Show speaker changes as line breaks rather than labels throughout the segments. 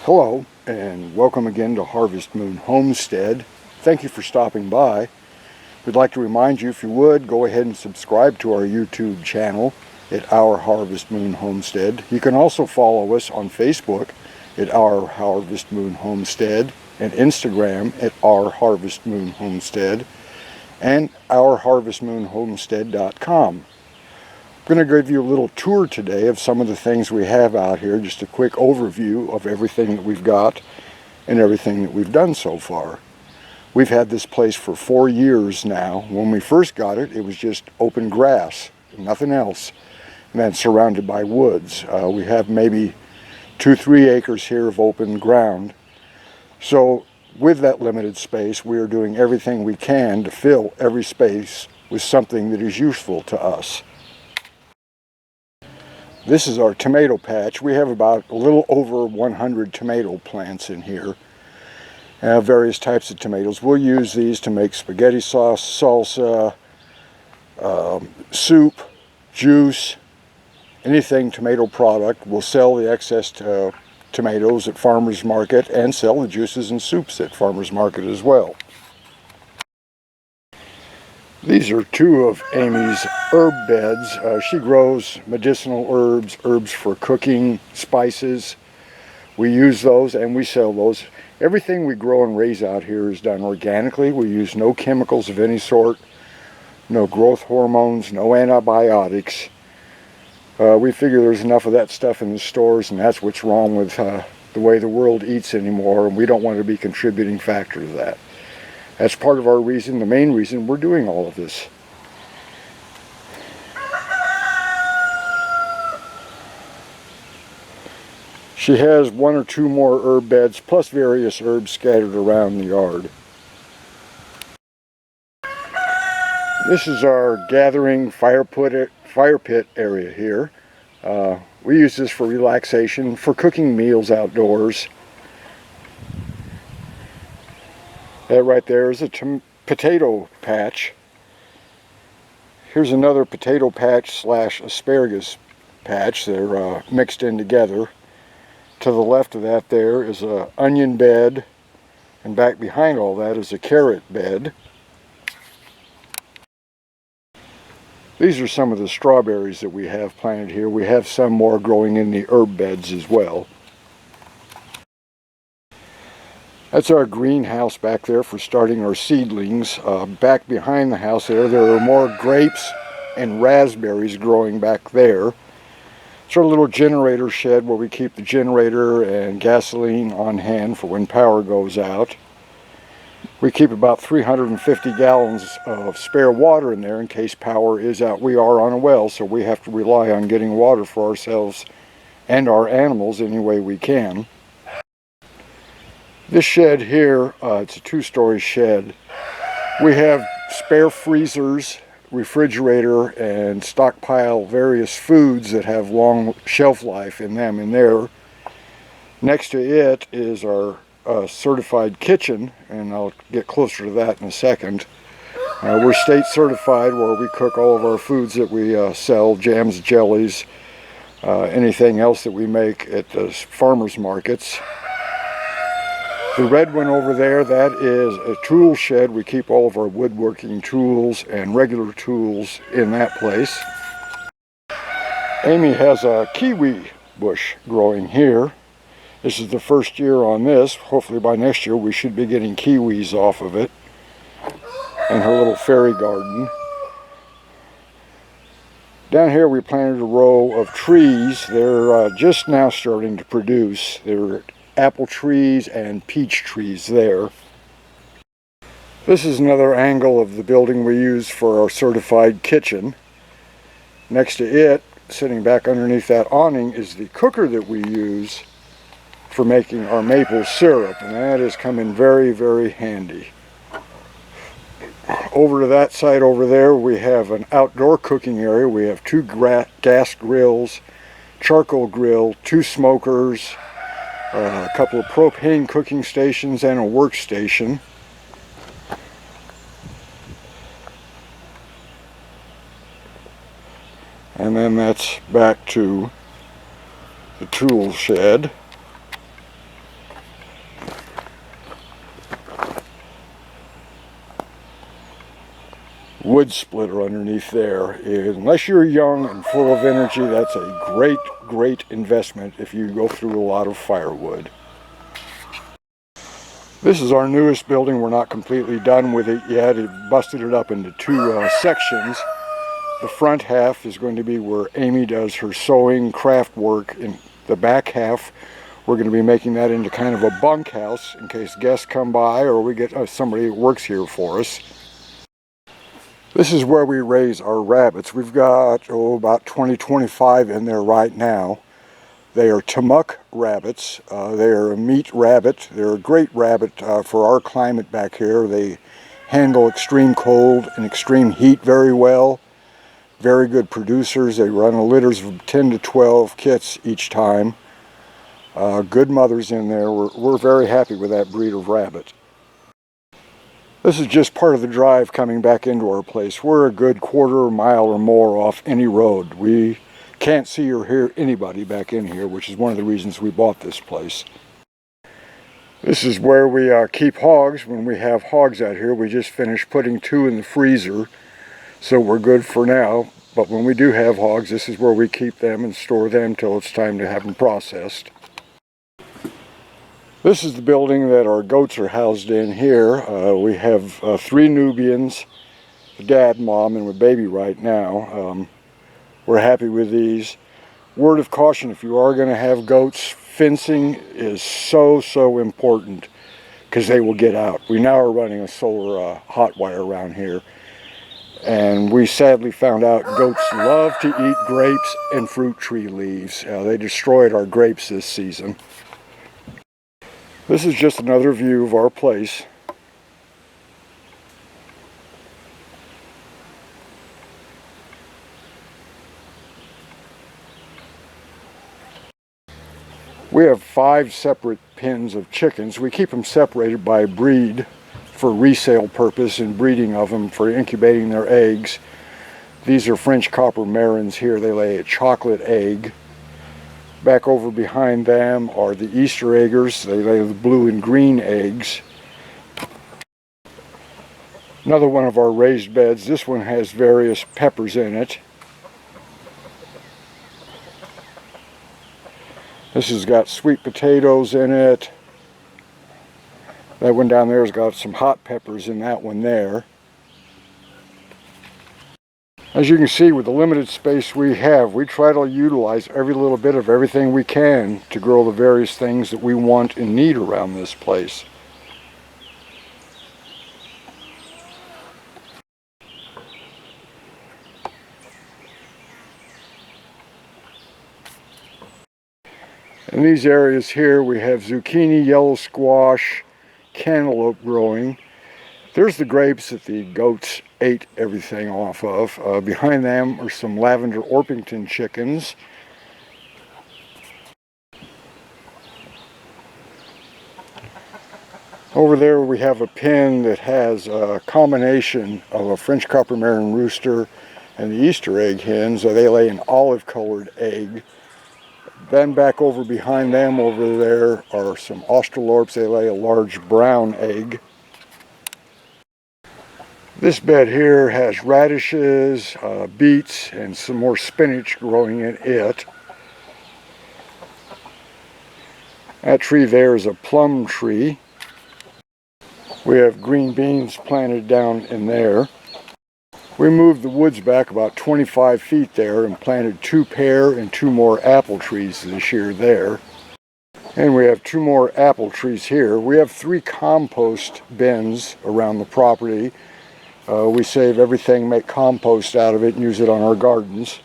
Hello, and welcome again to Harvest Moon Homestead. Thank you for stopping by. We'd like to remind you, if you would, go ahead and subscribe to our YouTube channel at Our Harvest Moon Homestead. You can also follow us on Facebook at Our Harvest Moon Homestead and Instagram at Our Harvest Moon Homestead and OurHarvestMoonHomestead.com. I'm going to give you a little tour today of some of the things we have out here, just a quick overview of everything that we've got and everything that we've done so far. We've had this place for 4 years now. When we first got it, it was just open grass, nothing else, and then surrounded by woods. We have maybe 2-3 acres here of open ground. So with that limited space, we are doing everything we can to fill every space with something that is useful to us. This is our tomato patch. We have about a little over 100 tomato plants in here. Various types of tomatoes. We'll use these to make spaghetti sauce, salsa, soup, juice, anything tomato product. We'll sell the excess tomatoes at farmers market and sell the juices and soups at farmers market as well. These are two of Amy's herb beds. She grows medicinal herbs, herbs for cooking, spices. We use those and we sell those. Everything we grow and raise out here is done organically. We use no chemicals of any sort, no growth hormones, no antibiotics. We figure there's enough of that stuff in the stores, and that's what's wrong with the way the world eats anymore, and we don't want to be a contributing factor to that. That's part of our reason, the main reason we're doing all of this. She has 1 or 2 more herb beds, plus various herbs scattered around the yard. This is our gathering fire pit area here. We use this for relaxation, for cooking meals outdoors. That right there is a potato patch. Here's another potato patch slash asparagus patch. They're mixed in together. To the left of that there is an onion bed, and back behind all that is a carrot bed. These are some of the strawberries that we have planted here. We have some more growing in the herb beds as well. That's our greenhouse back there for starting our seedlings. Back behind the house there are more grapes and raspberries growing back there. It's our little generator shed where we keep the generator and gasoline on hand for when power goes out. We keep about 350 gallons of spare water in there in case power is out. We are on a well, so we have to rely on getting water for ourselves and our animals any way we can. This shed here, it's a 2-story shed. We have spare freezers, refrigerator, and stockpile various foods that have long shelf life in them in there. Next to it is our certified kitchen, and I'll get closer to that in a second. We're state certified, where we cook all of our foods that we sell, jams, jellies, anything else that we make at the farmers markets. The red one over there, that is a tool shed. We keep all of our woodworking tools and regular tools in that place. Amy has a kiwi bush growing here. This is the first year on this. Hopefully by next year we should be getting kiwis off of it. And her little fairy garden. Down here we planted a row of trees. They're just now starting to produce. They're apple trees and peach trees there. This is another angle of the building we use for our certified kitchen. Next to it, sitting back underneath that awning, is the cooker that we use for making our maple syrup, and that has come in very, very handy. Over to that side over there, we have an outdoor cooking area. We have 2 gas grills, charcoal grill, 2 smokers, a couple of propane cooking stations, and a workstation. And then that's back to the tool shed. wood splitter underneath there. Unless you're young and full of energy, that's a great investment if you go through a lot of firewood. This is our newest building. We're not completely done with it yet. It busted it up into two sections. The front half is going to be where Amy does her sewing craft work. In the back half, we're going to be making that into kind of a bunkhouse in case guests come by or we get somebody that works here for us. This is where we raise our rabbits. We've got about 20-25 in there right now. They are Tamuk rabbits. They are a meat rabbit. They're a great rabbit for our climate back here. They handle extreme cold and extreme heat very well. Very good producers. They run litters of 10 to 12 kits each time. Good mothers in there. We're very happy with that breed of rabbit. This is just part of the drive coming back into our place. We're a good quarter mile or more off any road. We can't see or hear anybody back in here, which is one of the reasons we bought this place. This is where we keep hogs when we have hogs out here. We just finished putting 2 in the freezer, so we're good for now. But when we do have hogs, this is where we keep them and store them till it's time to have them processed. This is the building that our goats are housed in here. We have 3 Nubians, the dad, mom, and a baby right now. We're happy with these. Word of caution, if you are going to have goats, fencing is so important because they will get out. We now are running a solar hot wire around here. And we sadly found out goats love to eat grapes and fruit tree leaves. They destroyed our grapes this season. This is just another view of our place. We have 5 separate pens of chickens. We keep them separated by breed for resale purpose and breeding of them for incubating their eggs. These are French copper marins here. They lay a chocolate egg. Back over behind them are the Easter eggers. They lay the blue and green eggs. Another one of our raised beds. This one has various peppers in it. This has got sweet potatoes in it. That one down there has got some hot peppers in that one there. As you can see, with the limited space we have, we try to utilize every little bit of everything we can to grow the various things that we want and need around this place. In these areas here, we have zucchini, yellow squash, cantaloupe growing. There's the grapes that the goats ate everything off of. Behind them are some lavender Orpington chickens. Over there we have a pen that has a combination of a French copper marin rooster and the Easter egg hens. They lay an olive colored egg. Then back over behind them over there are some Australorps. They lay a large brown egg. This bed here has radishes, beets, and some more spinach growing in it. That tree there is a plum tree. We have green beans planted down in there. We moved the woods back about 25 feet there and planted 2 pear and 2 more apple trees this year there. And we have 2 more apple trees here. We have 3 compost bins around the property. We save everything, make compost out of it, and use it on our gardens.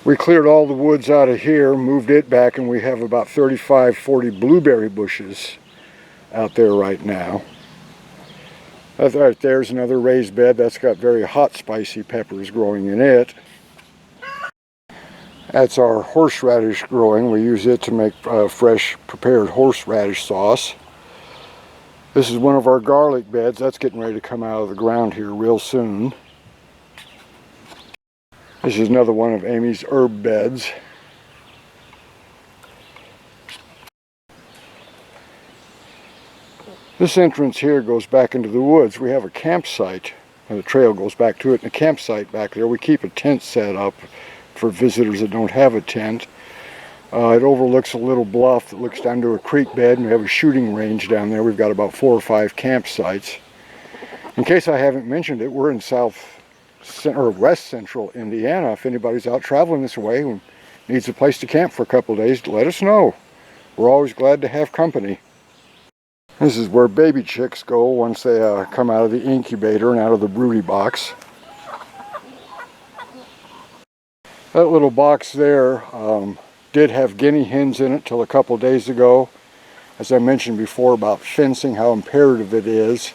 We cleared all the woods out of here, moved it back, and we have about 35-40 blueberry bushes out there right now. That right there's another raised bed that's got very hot spicy peppers growing in it. That's our horseradish growing. We use it to make fresh prepared horseradish sauce. This is one of our garlic beds. That's getting ready to come out of the ground here real soon. This is another one of Amy's herb beds. This entrance here goes back into the woods. We have a campsite And the trail goes back to it. And the campsite back there, we keep a tent set up for visitors that don't have a tent. It overlooks a little bluff that looks down to a creek bed, and we have a shooting range down there. We've got about 4 or 5 campsites. In case I haven't mentioned it, we're in west central Indiana. If anybody's out traveling this way and needs a place to camp for a couple of days, let us know. We're always glad to have company. This is where baby chicks go once they come out of the incubator and out of the broody box. That little box there did have guinea hens in it till a couple of days ago. As I mentioned before about fencing, how imperative it is.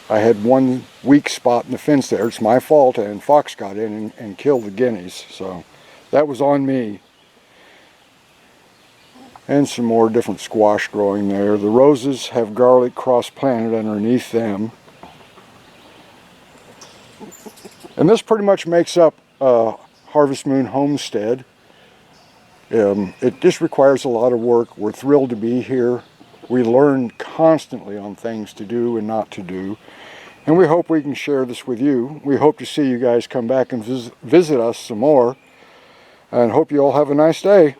I had one weak spot in the fence there. It's my fault, and fox got in and killed the guineas. So that was on me. And some more different squash growing there. The roses have garlic cross-planted underneath them. And this pretty much makes up Harvest Moon Homestead. It just requires a lot of work. We're thrilled to be here. We learn constantly on things to do and not to do. And we hope we can share this with you. We hope to see you guys come back and visit us some more. And hope you all have a nice day.